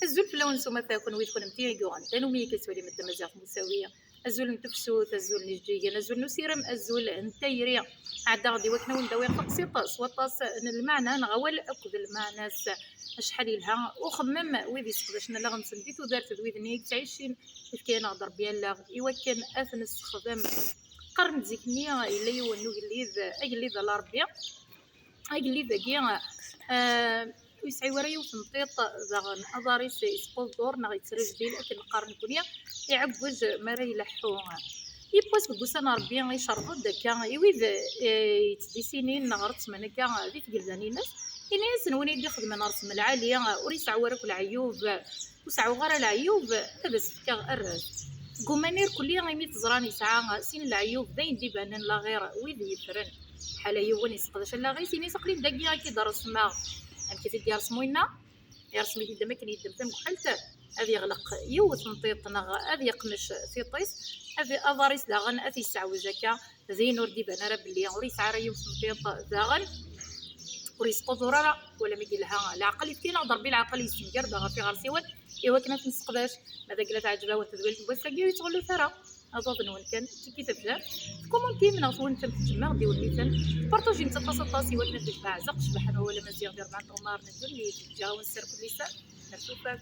الزول في اللون سوما فاكون ويكون متي يقوان تانو مي كسولي مد مزاق مساويه الزول نتفسوت الزول نجيجن الزول نسيرم الزول نتيريا عدا غدي وكنا ونداوي قصي طاس وطاس المعنى نغول اكد المعنى شحال لها وخمم ويدي يسقداشنا لا غنسنديت ودارت دويدني تعيشين كيف كاين هضر بيا لا ايوا كان اثن استخدام قرن زيكنيا الا يونو الليذ اي الليذ لا ربي اي الليذ كاع ويسعي ورايا وتنطيط زغن اضاريس يسقطور نغ يتسرج ديال اكل القرن كونيا يعبوج مرا يلحو يبوس بوسنا ربي يشرب داكا يويد يتديسينين نغرت من كا ذي تقلداني الناس الناس نوني اللي خدمنا رسم العاليه وريسع وراك العيوب وسعوا غير العيوب هذا سفكا الراس قمانير كليا غيمي تزراني ساعه سين العيوب داين دي بانن لا غير ويدي يفرن بحال يوني يسقداش لا غير سيني سقلي داكيا كي درس ما كيف يدير سموينا يرسم يدي ما كان يدم تم حالته هذا يغلق يوث نطيط نغ هذا يقمش في طيس هذا افاريس لاغن هذا يسعوج هكا زين وردي بان راه بلي وريس عرا يوث نطيط لاغن وريس قدره ولا ما لها العقل كاين ضربي العقل يسنجر باغا في غير سيوان ايوا كنا تنسقداش ماذا قالت عجبه وتدويل بوساكي يتغلو ثرى هذا ظنون كان كي تبدا كومونتي من اصون تما ديال المثال بارطاجي نتا طاسي وكنا تبع زق شبح ولا مزيان ديال مع الطمار ندير لي جاو نسير كل لسان نشوفك